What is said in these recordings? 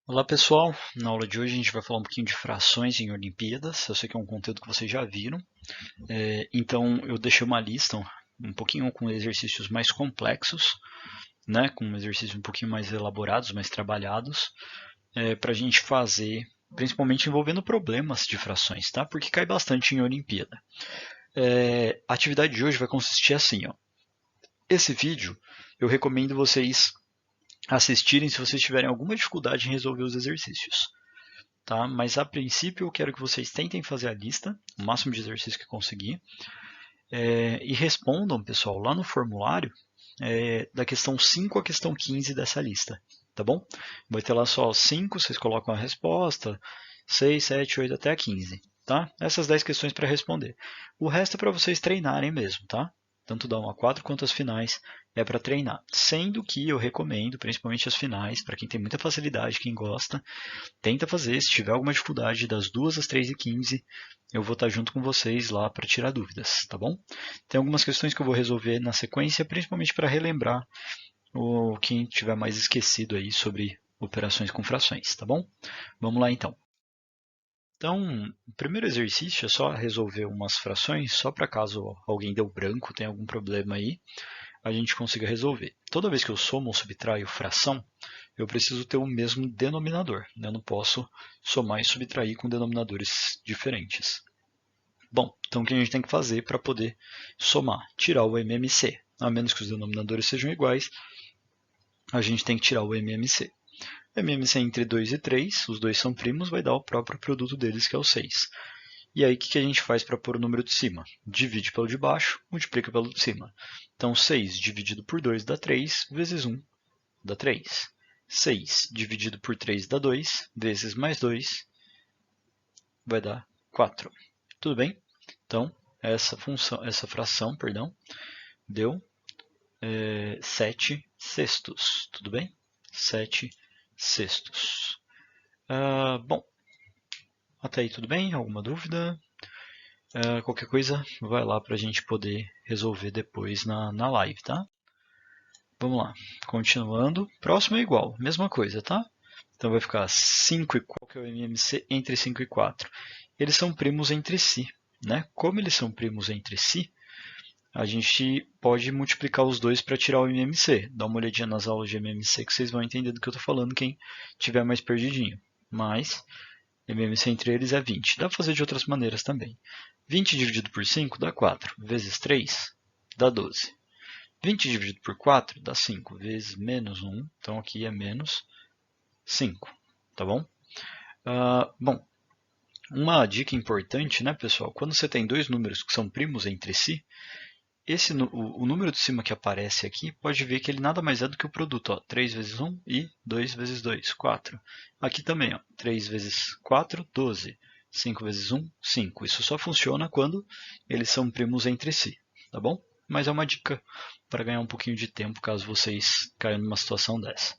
Olá pessoal, na aula de hoje a gente vai falar um pouquinho de frações em Olimpíadas. Eu sei que é um conteúdo que vocês já viram, então eu deixei uma lista um pouquinho com exercícios mais complexos, né, com exercícios um pouquinho mais elaborados, mais trabalhados, para a gente fazer, principalmente envolvendo problemas de frações, tá? Porque cai bastante em Olimpíada. A atividade de hoje vai consistir assim, ó. Esse vídeo eu recomendo vocês assistirem se vocês tiverem alguma dificuldade em resolver os exercícios. Tá? Mas a princípio eu quero que vocês tentem fazer a lista, o máximo de exercício que conseguir, e respondam, pessoal, lá no formulário, da questão 5 à questão 15 dessa lista, tá bom? Vai ter lá só 5, vocês colocam a resposta, 6, 7, 8 até a 15, tá? Essas 10 questões para responder. O resto é para vocês treinarem mesmo, tá? Tanto da 1 a 4 quanto as finais é para treinar. Sendo que eu recomendo, principalmente as finais, para quem tem muita facilidade, quem gosta, tenta fazer. Se tiver alguma dificuldade, das 2 às 3h15, eu vou estar junto com vocês lá para tirar dúvidas, tá bom? Tem algumas questões que eu vou resolver na sequência, principalmente para relembrar quem tiver mais esquecido aí sobre operações com frações, tá bom? Vamos lá então. Então, o primeiro exercício é só resolver umas frações, só para caso alguém deu branco, tem algum problema aí, a gente consiga resolver. Toda vez que eu somo ou subtraio fração, eu preciso ter o mesmo denominador. Eu não posso somar e subtrair com denominadores diferentes. Bom, então o que a gente tem que fazer para poder somar? Tirar o MMC. A menos que os denominadores sejam iguais, a gente tem que tirar o MMC. MMC entre 2 e 3, os dois são primos, vai dar o próprio produto deles, que é o 6. E aí o que a gente faz para pôr o número de cima? Divide pelo de baixo, multiplica pelo de cima. Então 6 dividido por 2 dá 3, vezes 1 dá 3. 6 dividido por 3 dá 2, vezes mais 2 vai dar 4. Tudo bem? Então, essa fração, deu 7 sextos. Tudo bem? 7 sextos. Bom, até aí tudo bem? Alguma dúvida? Qualquer coisa, vai lá para a gente poder resolver depois na live, tá? Vamos lá, continuando. Próximo é igual, mesma coisa, tá? Então vai ficar 5 e 4, que é o MMC entre 5 e 4. Eles são primos entre si, né? Como eles são primos entre si, a gente pode multiplicar os dois para tirar o MMC. Dá uma olhadinha nas aulas de MMC que vocês vão entender do que eu estou falando, quem tiver mais perdidinho. Mas MMC entre eles é 20. Dá para fazer de outras maneiras também. 20 dividido por 5 dá 4, vezes 3 dá 12. 20 dividido por 4 dá 5, vezes menos 1, então aqui é menos 5, tá bom? Bom, uma dica importante, né, pessoal? Quando você tem dois números que são primos entre si, o número de cima que aparece aqui, pode ver que ele nada mais é do que o produto. Ó, 3 vezes 1 e 2 vezes 2, 4. Aqui também, ó, 3 vezes 4, 12. 5 vezes 1, 5. Isso só funciona quando eles são primos entre si, tá bom? Mas é uma dica para ganhar um pouquinho de tempo caso vocês caiam numa situação dessa.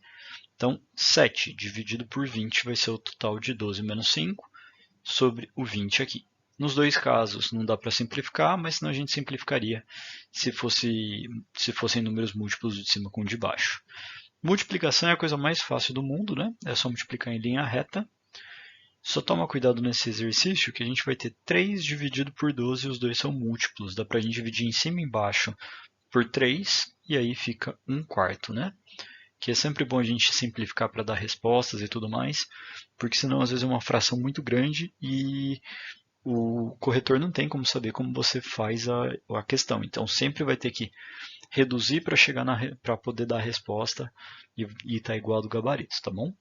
Então, 7 dividido por 20 vai ser o total de 12 menos 5 sobre o 20 aqui. Nos dois casos não dá para simplificar, mas senão a gente simplificaria se fossem números múltiplos de cima com o de baixo. Multiplicação é a coisa mais fácil do mundo, né? É só multiplicar em linha reta. Só toma cuidado nesse exercício que a gente vai ter 3 dividido por 12 e os dois são múltiplos. Dá para a gente dividir em cima e embaixo por 3 e aí fica 1/4, né? Que é sempre bom a gente simplificar para dar respostas e tudo mais, porque senão às vezes é uma fração muito grande e o corretor não tem como saber como você faz a questão. Então sempre vai ter que reduzir para chegar para poder dar a resposta e estar igual ao do gabarito, tá bom?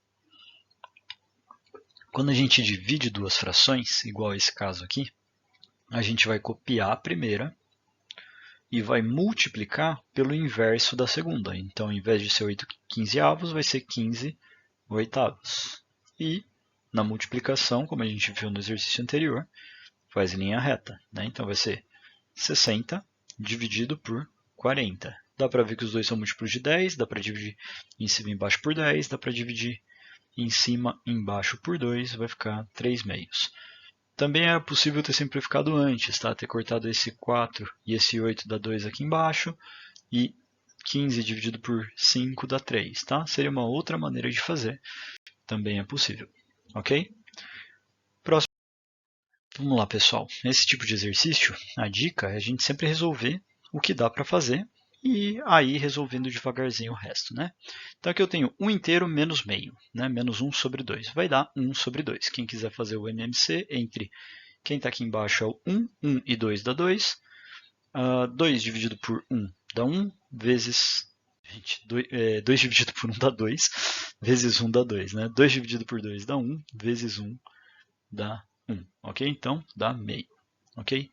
Quando a gente divide duas frações, igual esse caso aqui, a gente vai copiar a primeira e vai multiplicar pelo inverso da segunda. Então, ao invés de ser 8 quinzeavos, vai ser 15 oitavos. E na multiplicação, como a gente viu no exercício anterior, faz linha reta, né? Então vai ser 60 dividido por 40. Dá para ver que os dois são múltiplos de 10, dá para dividir em cima e embaixo por 10, dá para dividir em cima e embaixo por 2, vai ficar 3 meios. Também é possível ter simplificado antes, tá? Ter cortado esse 4 e esse 8 dá 2 aqui embaixo, e 15 dividido por 5 dá 3, tá? Seria uma outra maneira de fazer. também é possível, ok? Próximo. Vamos lá, pessoal. Nesse tipo de exercício, a dica é a gente sempre resolver o que dá para fazer e aí resolvendo devagarzinho o resto, né? Então aqui eu tenho 1 inteiro menos meio, né? Menos 1 sobre 2. Vai dar 1 sobre 2. Quem quiser fazer o MMC entre quem está aqui embaixo é o 1, 1 e 2 dá 2. 2 dividido por 1 dá 1, vezes... 2 dividido por 1 dá 2, vezes 1 dá 2, né? 2 dividido por 2 dá 1, vezes 1 dá 1, ok? Então, dá meio, ok?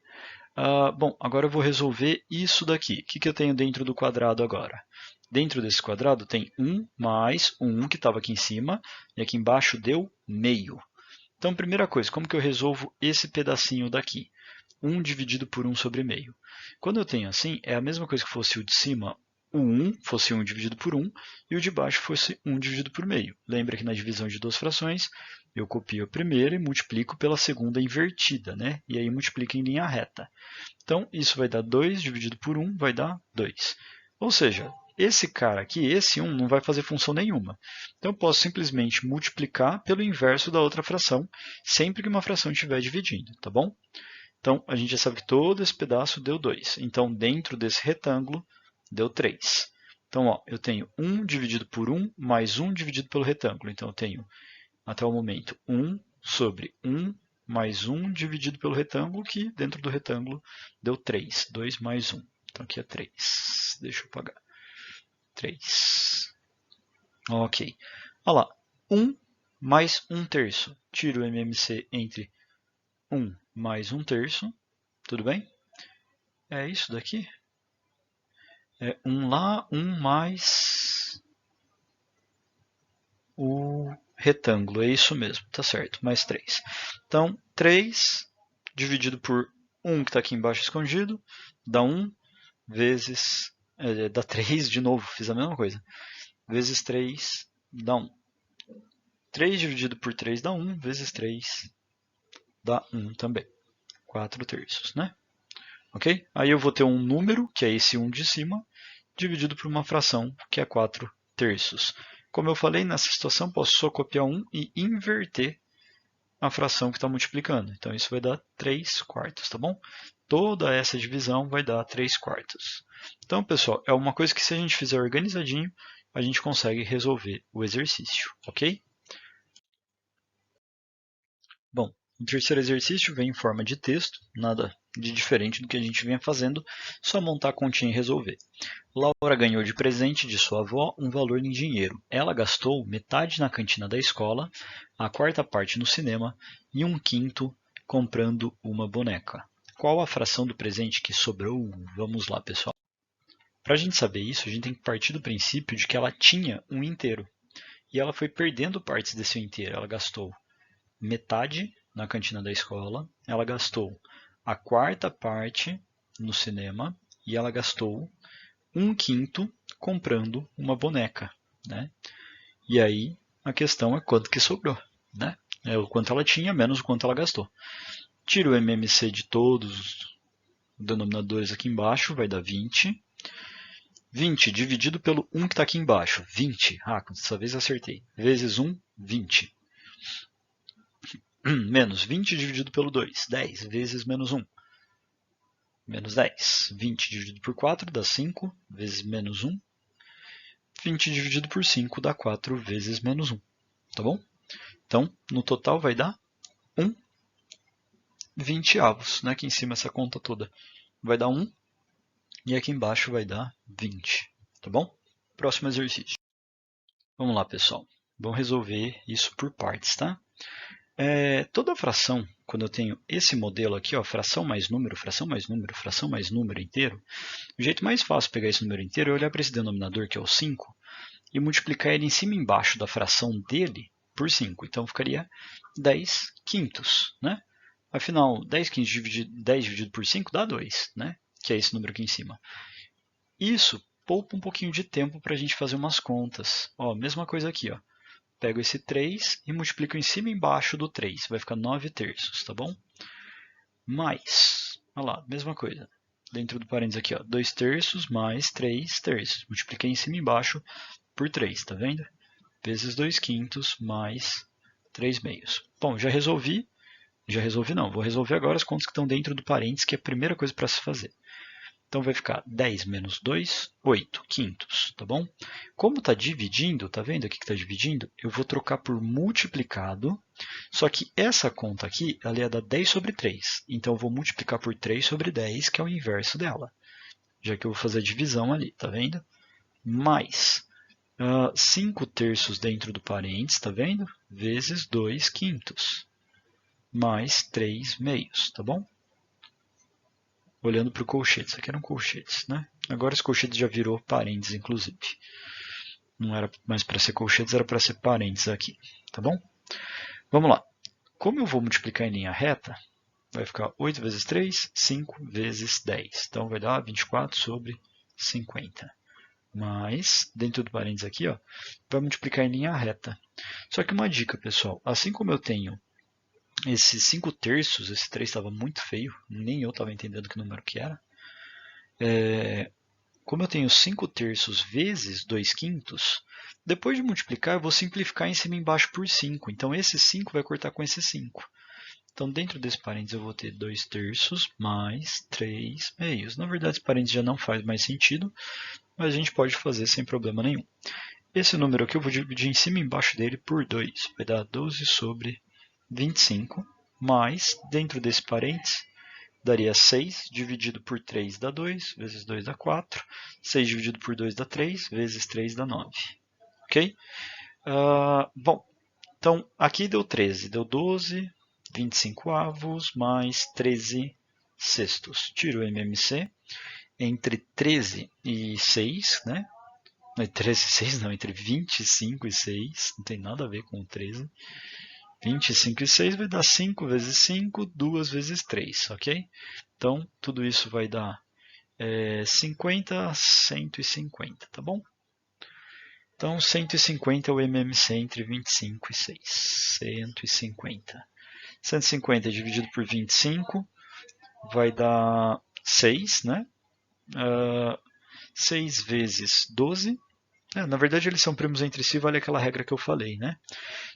Bom, agora eu vou resolver isso daqui. O que eu tenho dentro do quadrado agora? Dentro desse quadrado tem 1 mais 1 que estava aqui em cima, e aqui embaixo deu meio. Então, primeira coisa, como que eu resolvo esse pedacinho daqui? 1 dividido por 1 sobre meio. Quando eu tenho assim, é a mesma coisa que fosse o de cima, o 1 fosse 1 dividido por 1, e o de baixo fosse 1 dividido por meio. Lembra que na divisão de duas frações, eu copio a primeira e multiplico pela segunda invertida, né? E aí multiplico em linha reta. Então, isso vai dar 2 dividido por 1, vai dar 2. Ou seja, esse cara aqui, esse 1, não vai fazer função nenhuma. Então, eu posso simplesmente multiplicar pelo inverso da outra fração, sempre que uma fração estiver dividindo, tá bom? Então, a gente já sabe que todo esse pedaço deu 2. Então, dentro desse retângulo, deu 3. Então, ó, eu tenho 1 dividido por 1 mais 1 dividido pelo retângulo. Então, eu tenho, até o momento, 1 sobre 1 mais 1 dividido pelo retângulo, que dentro do retângulo deu 3. 2 mais 1. Então, aqui é 3. Deixa eu apagar. 3. Ok. Olha lá. 1 mais 1 terço. Tiro o MMC entre 1 mais 1 terço. Tudo bem? É isso daqui? É 1 lá, 1 mais o retângulo. É isso mesmo, tá certo. Mais 3. Então, 3 dividido por 1 que está aqui embaixo escondido, dá 1 vezes... dá 3 de novo, fiz a mesma coisa. Vezes 3 dá 1. 3 dividido por 3 dá 1, vezes 3 dá 1 também. 4 terços, né? Ok? Aí eu vou ter um número, que é esse 1 de cima, dividido por uma fração, que é 4 terços. Como eu falei, nessa situação, posso só copiar 1 e inverter a fração que está multiplicando. Então, isso vai dar 3 quartos, tá bom? Toda essa divisão vai dar 3 quartos. Então, pessoal, é uma coisa que se a gente fizer organizadinho, a gente consegue resolver o exercício, ok? Bom, o terceiro exercício vem em forma de texto, nada de diferente do que a gente vinha fazendo, só montar a continha e resolver. Laura ganhou de presente de sua avó um valor em dinheiro. Ela gastou metade na cantina da escola, a quarta parte no cinema e um quinto comprando uma boneca. Qual a fração do presente que sobrou? Vamos lá, pessoal. Para a gente saber isso, a gente tem que partir do princípio de que ela tinha um inteiro. E ela foi perdendo partes desse inteiro. Ela gastou metade na cantina da escola, ela gastou a quarta parte no cinema e ela gastou um quinto comprando uma boneca, né? E aí a questão é quanto que sobrou, né? É o quanto ela tinha menos o quanto ela gastou. Tira o MMC de todos os denominadores aqui embaixo, vai dar 20. 20 dividido pelo 1 que está aqui embaixo, 20. Dessa vez acertei. Vezes 1, 20. Menos 20 dividido pelo 2, 10 vezes menos 1. Menos 10. 20 dividido por 4 dá 5 vezes menos 1. 20 dividido por 5 dá 4 vezes menos 1. Tá bom? Então, no total vai dar 1 20avos. Né? Aqui em cima essa conta toda vai dar 1. E aqui embaixo vai dar 20. Tá bom? Próximo exercício. Vamos lá, pessoal. Vamos resolver isso por partes, tá? Toda fração, quando eu tenho esse modelo aqui, ó, fração mais número, fração mais número, fração mais número inteiro, o jeito mais fácil de pegar esse número inteiro é olhar para esse denominador, que é o 5, e multiplicar ele em cima e embaixo da fração dele por 5. Então, ficaria 10 quintos, né? Afinal, 10 quintos dividido, 10 dividido por 5 dá 2, né? Que é esse número aqui em cima. Isso poupa um pouquinho de tempo para a gente fazer umas contas. Ó, mesma coisa aqui, ó. Pego esse 3 e multiplico em cima e embaixo do 3. Vai ficar 9 terços, tá bom? Mais, olha lá, mesma coisa. Dentro do parênteses aqui, ó, 2 terços mais 3 terços. Multipliquei em cima e embaixo por 3, tá vendo? vezes 2/5 mais 3/2. Bom, já resolvi não, vou resolver agora as contas que estão dentro do parênteses, que é a primeira coisa para se fazer. Então vai ficar 10 menos 2, 8/5, tá bom? Como está dividindo, tá vendo aqui que está dividindo? Eu vou trocar por multiplicado, só que essa conta aqui, ela ia dar 10 sobre 3. Então eu vou multiplicar por 3 sobre 10, que é o inverso dela. Já que eu vou fazer a divisão ali, tá vendo? Mais 5/3 dentro do parênteses, tá vendo? Vezes 2/5 mais 3/2, tá bom? Olhando para o colchete, isso aqui eram colchetes, né? Agora esse colchete já virou parênteses, inclusive. Não era mais para ser colchetes, era para ser parênteses aqui, tá bom? Vamos lá. Como eu vou multiplicar em linha reta, vai ficar 8 vezes 3, 5 vezes 10. Então vai dar 24 sobre 50. Mas, dentro do parênteses aqui, ó, vai multiplicar em linha reta. Só que uma dica, pessoal. Assim como eu tenho esses 5/3, esse 3 estava muito feio, nem eu estava entendendo que número que era. Como eu tenho 5/3 vezes 2/5, depois de multiplicar, eu vou simplificar em cima e embaixo por 5. Então, esse 5 vai cortar com esse 5. Então, dentro desse parênteses, eu vou ter 2/3 mais 3/2. Na verdade, esse parênteses já não faz mais sentido, mas a gente pode fazer sem problema nenhum. Esse número aqui eu vou dividir em cima e embaixo dele por 2. Vai dar 12 sobre 25, mais, dentro desse parênteses, daria 6 dividido por 3 dá 2, vezes 2 dá 4, 6 dividido por 2 dá 3, vezes 3 dá 9. Ok? Bom, então aqui deu 13, deu 12, 25 avos mais 13 sextos. Tiro o MMC entre 13 e 6, né? Não, 13 e 6 não, entre 25 e 6, não tem nada a ver com 13. 25 e 6 vai dar 5 vezes 5, 2 vezes 3, ok? Então, tudo isso vai dar 50, 150, tá bom? Então, 150 é o MMC entre 25 e 6. 150. 150 dividido por 25 vai dar 6, né? 6 vezes 12. Na verdade, eles são primos entre si, vale aquela regra que eu falei, né?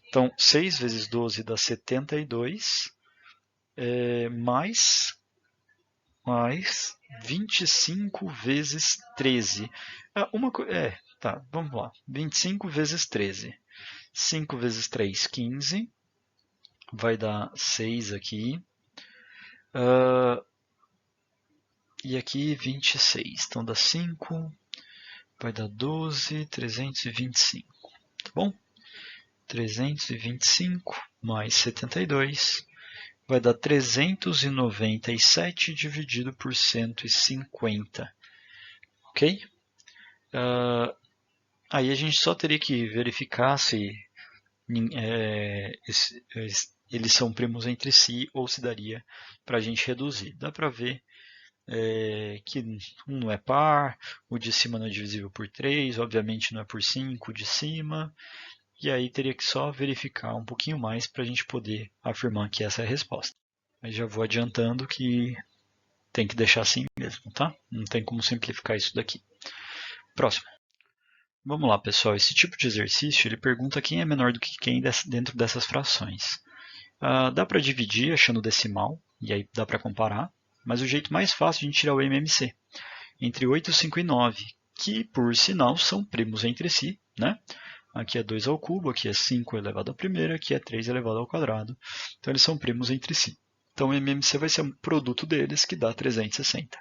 Então, 6 vezes 12 dá 72, mais 25 vezes 13. Tá, vamos lá. 25 vezes 13. 5 vezes 3, 15. Vai dar 6 aqui. E aqui 26. Então dá 5. Vai dar 12, 325. Tá bom? 325 mais 72 vai dar 397 dividido por 150. Ok? Aí a gente só teria que verificar se eles são primos entre si ou se daria para a gente reduzir. Dá para ver que um não é par, o de cima não é divisível por 3, obviamente não é por 5 o de cima. E aí teria que só verificar um pouquinho mais para a gente poder afirmar que essa é a resposta. Mas já vou adiantando que tem que deixar assim mesmo, tá? Não tem como simplificar isso daqui. Próximo. Vamos lá, pessoal. Esse tipo de exercício ele pergunta quem é menor do que quem dentro dessas frações. Dá para dividir achando decimal, e aí dá para comparar, mas o jeito mais fácil é a gente tirar o MMC. Entre 8, 5 e 9, que por sinal são primos entre si, né? Aqui é 2 ao cubo, aqui é 5 elevado ao primeiro, aqui é 3 elevado ao quadrado. Então eles são primos entre si. Então o MMC vai ser um produto deles que dá 360.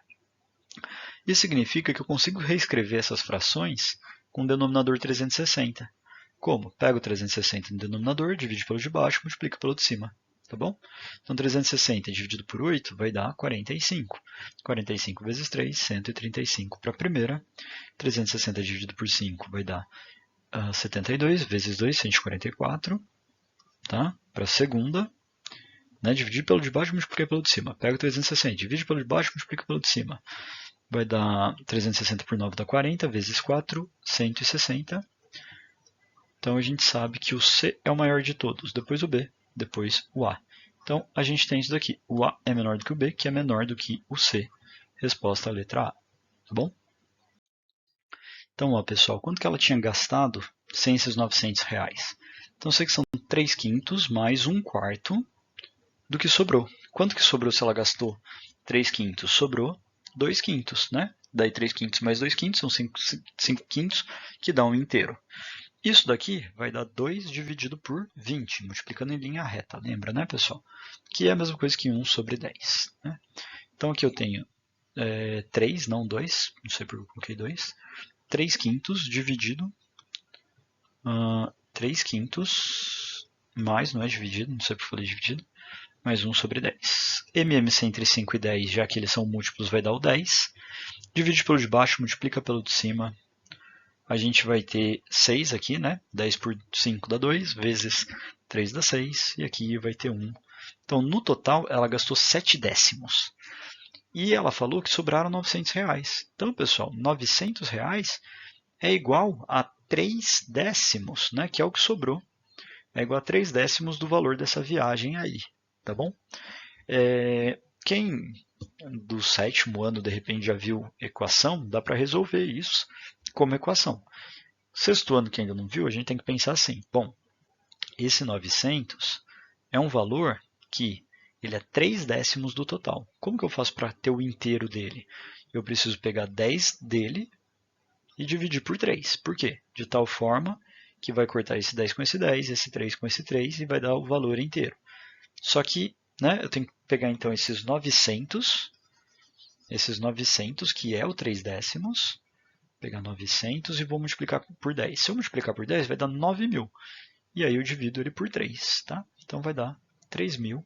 Isso significa que eu consigo reescrever essas frações com o denominador 360. Como? Pego o 360 no denominador, divide pelo de baixo, multiplica pelo de cima. Tá bom? Então 360 dividido por 8 vai dar 45. 45 vezes 3, 135 para a primeira. 360 dividido por 5 vai dar 72 vezes 2, 144, tá? Para a segunda, né? Dividir pelo de baixo e multiplicar pelo de cima. Pega 360, divide pelo de baixo e multiplica pelo de cima. Vai dar 360 por 9 dá 40, vezes 4, 160. Então a gente sabe que o C é o maior de todos, depois o B, depois o A. Então a gente tem isso daqui, o A é menor do que o B, que é menor do que o C. Resposta à letra A, tá bom? Então, ó, pessoal, quanto que ela tinha gastado sem esses R$900. Então, eu sei que são 3/5 mais 1/4 do que sobrou. Quanto que sobrou se ela gastou 3/5? Sobrou 2/5, né? Daí 3/5 mais 2/5 são 5/5, que dá 1 inteiro. Isso daqui vai dar 2 dividido por 20, multiplicando em linha reta. Lembra, né, pessoal? Que é a mesma coisa que 1 sobre 10. Né? Então, aqui eu tenho 3, não 2. Não sei porque eu coloquei 2. 3/5 dividido 3/5 mais, não é dividido, não sei porque eu falei dividido, mais 1 sobre 10. MMC entre 5 e 10, já que eles são múltiplos, vai dar o 10. Divide pelo de baixo, multiplica pelo de cima. A gente vai ter 6 aqui, né? 10 por 5 dá 2, vezes 3 dá 6, e aqui vai ter 1. Então, no total, ela gastou 7 décimos. E ela falou que sobraram R$900. Então, pessoal, R$900 é igual a 3 décimos, né? Que é o que sobrou. É igual a 3 décimos do valor dessa viagem aí, tá bom? Quem do 7º ano, de repente, já viu equação, dá para resolver isso como equação. 6º ano que ainda não viu, a gente tem que pensar assim. Bom, esse 900 é um valor que ele é 3 décimos do total. Como que eu faço para ter o inteiro dele? Eu preciso pegar 10 dele e dividir por 3. Por quê? De tal forma que vai cortar esse 10 com esse 10, esse 3 com esse 3 e vai dar o valor inteiro. Só que, né, eu tenho que pegar então esses 900, que é o 3 décimos, pegar 900 e vou multiplicar por 10. Se eu multiplicar por 10, vai dar 9.000. E aí eu divido ele por 3, tá? Então vai dar 3.000.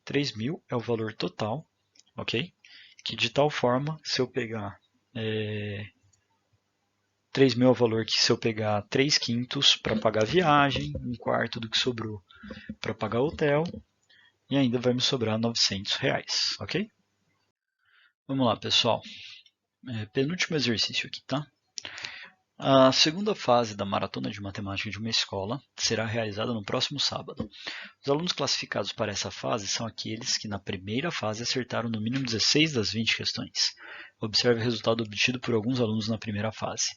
3.000 é o valor total, ok? Que de tal forma, se eu pegar 3.000 é o valor que se eu pegar 3/5 para pagar a viagem, 1/4 do que sobrou para pagar o hotel, e ainda vai me sobrar R$900, ok? Vamos lá, pessoal. Penúltimo exercício aqui, tá? A segunda fase da Maratona de Matemática de uma escola será realizada no próximo sábado. Os alunos classificados para essa fase são aqueles que na primeira fase acertaram no mínimo 16 das 20 questões. Observe o resultado obtido por alguns alunos na primeira fase.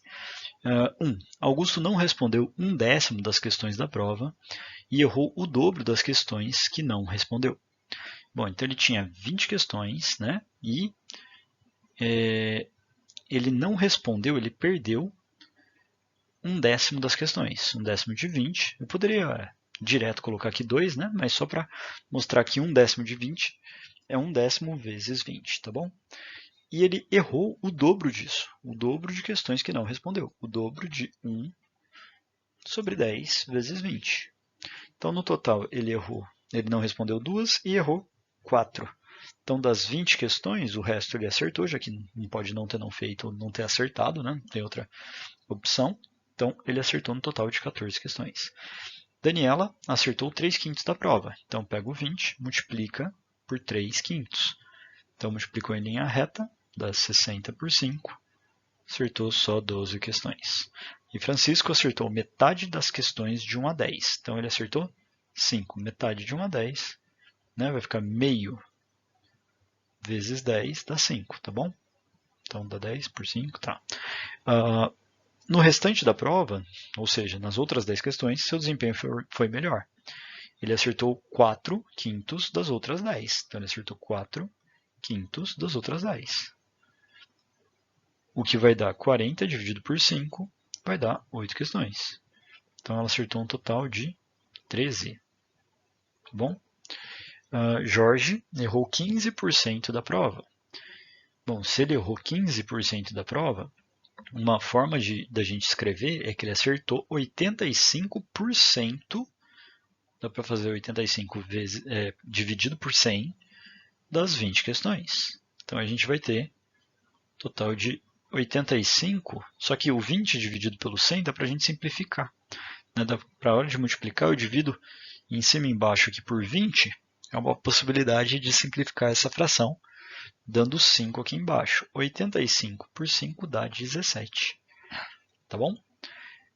1. Augusto não respondeu 1/10 das questões da prova e errou o dobro das questões que não respondeu. Bom, então ele tinha 20 questões, né? E ele não respondeu, ele perdeu 1/10 das questões, 1/10 de 20. Eu poderia direto colocar aqui 2, né? Mas só para mostrar que 1/10 de 20 é 1/10 vezes 20, tá bom? E ele errou o dobro disso, o dobro de questões que não respondeu, o dobro de 1 sobre 10 vezes 20. Então, no total, ele não respondeu 2 e errou 4. Então, das 20 questões, o resto ele acertou, já que não pode não ter não feito ou não ter acertado, né? Não tem outra opção. Então, ele acertou no total de 14 questões. Daniela acertou 3/5 da prova. Então, pega o 20, multiplica por 3/5. Então, multiplicou em linha reta, dá 60 por 5. Acertou só 12 questões. E Francisco acertou metade das questões de 1 a 10. Então, ele acertou 5. Metade de 1 a 10, né? Vai ficar meio vezes 10 dá 5, tá bom? Então, dá 10 por 5, tá. No restante da prova, ou seja, nas outras 10 questões, seu desempenho foi melhor. Ele acertou 4/5 das outras 10. Então, ele acertou 4/5 das outras 10. O que vai dar 40 dividido por 5, vai dar 8 questões. Então, ela acertou um total de 13. Tá bom? Jorge errou 15% da prova. Bom, se ele errou 15% da prova, uma forma da gente escrever é que ele acertou 85%, dá para fazer 85 vezes, dividido por 100 das 20 questões. Então a gente vai ter um total de 85, só que o 20 dividido pelo 100 dá para a gente simplificar. Né? Para a hora de multiplicar, eu divido em cima e embaixo aqui por 20, é uma possibilidade de simplificar essa fração, dando 5 aqui embaixo. 85 por 5 dá 17. Tá bom?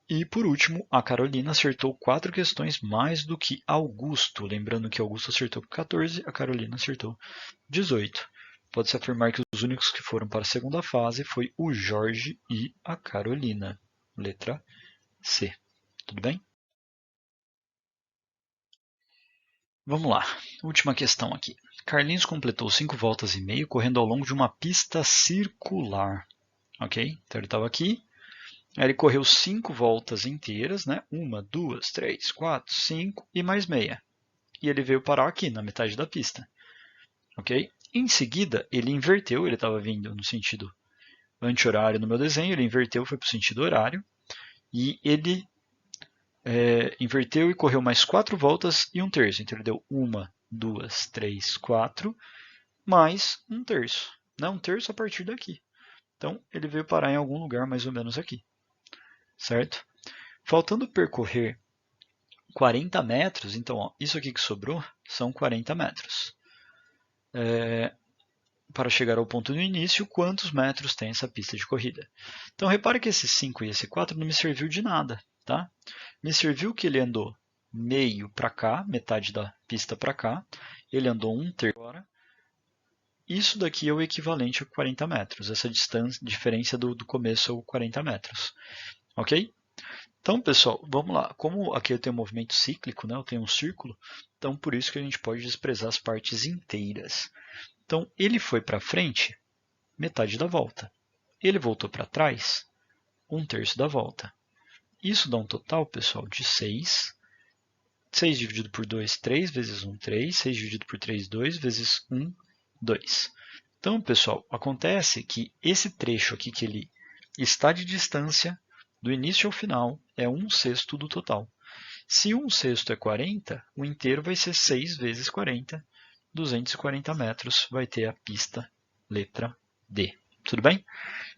E por último, a Carolina acertou 4 questões mais do que Augusto. Lembrando que Augusto acertou 14, a Carolina acertou 18. Pode-se afirmar que os únicos que foram para a segunda fase foi o Jorge e a Carolina. Letra C. Tudo bem? Vamos lá, última questão aqui. Carlinhos completou 5 voltas e meio correndo ao longo de uma pista circular. Ok? Então ele estava aqui, aí ele correu 5 voltas inteiras, né? 1, 2, 3, 4, 5 e mais meia. E ele veio parar aqui, na metade da pista. Ok? Em seguida, ele inverteu, ele estava vindo no sentido anti-horário no meu desenho, ele inverteu, foi para o sentido horário, e ele inverteu e correu mais 4 voltas e 1/3. Então ele deu 1, 2, 3, 4, mais 1/3. Né? 1/3 a partir daqui. Então ele veio parar em algum lugar mais ou menos aqui. Certo? Faltando percorrer 40 metros, então ó, isso aqui que sobrou são 40 metros. Para chegar ao ponto do início, quantos metros tem essa pista de corrida? Então repare que esse 5 e esse 4 não me serviu de nada. Tá? Me serviu que ele andou meio para cá, metade da pista para cá, ele andou 1/3 agora. Isso daqui é o equivalente a 40 metros, essa diferença do começo ao 40 metros. Ok? Então, pessoal, vamos lá. Como aqui eu tenho um movimento cíclico, né? Eu tenho um círculo, então por isso que a gente pode desprezar as partes inteiras. Então, ele foi para frente, metade da volta. Ele voltou para trás, 1/3 da volta. Isso dá um total, pessoal, de 6. 6 dividido por 2, 3, vezes 1, 3. 6 dividido por 3, 2, vezes 1, 2. Então, pessoal, acontece que esse trecho aqui que ele está de distância, do início ao final, é 1/6 do total. Se 1/6 é 40, o inteiro vai ser 6 vezes 40. 240 metros vai ter a pista letra D. Tudo bem?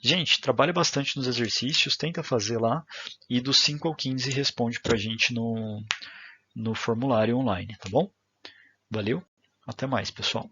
Gente, trabalha bastante nos exercícios, tenta fazer lá e dos 5 ao 15 responde para a gente no formulário online, tá bom? Valeu, até mais, pessoal.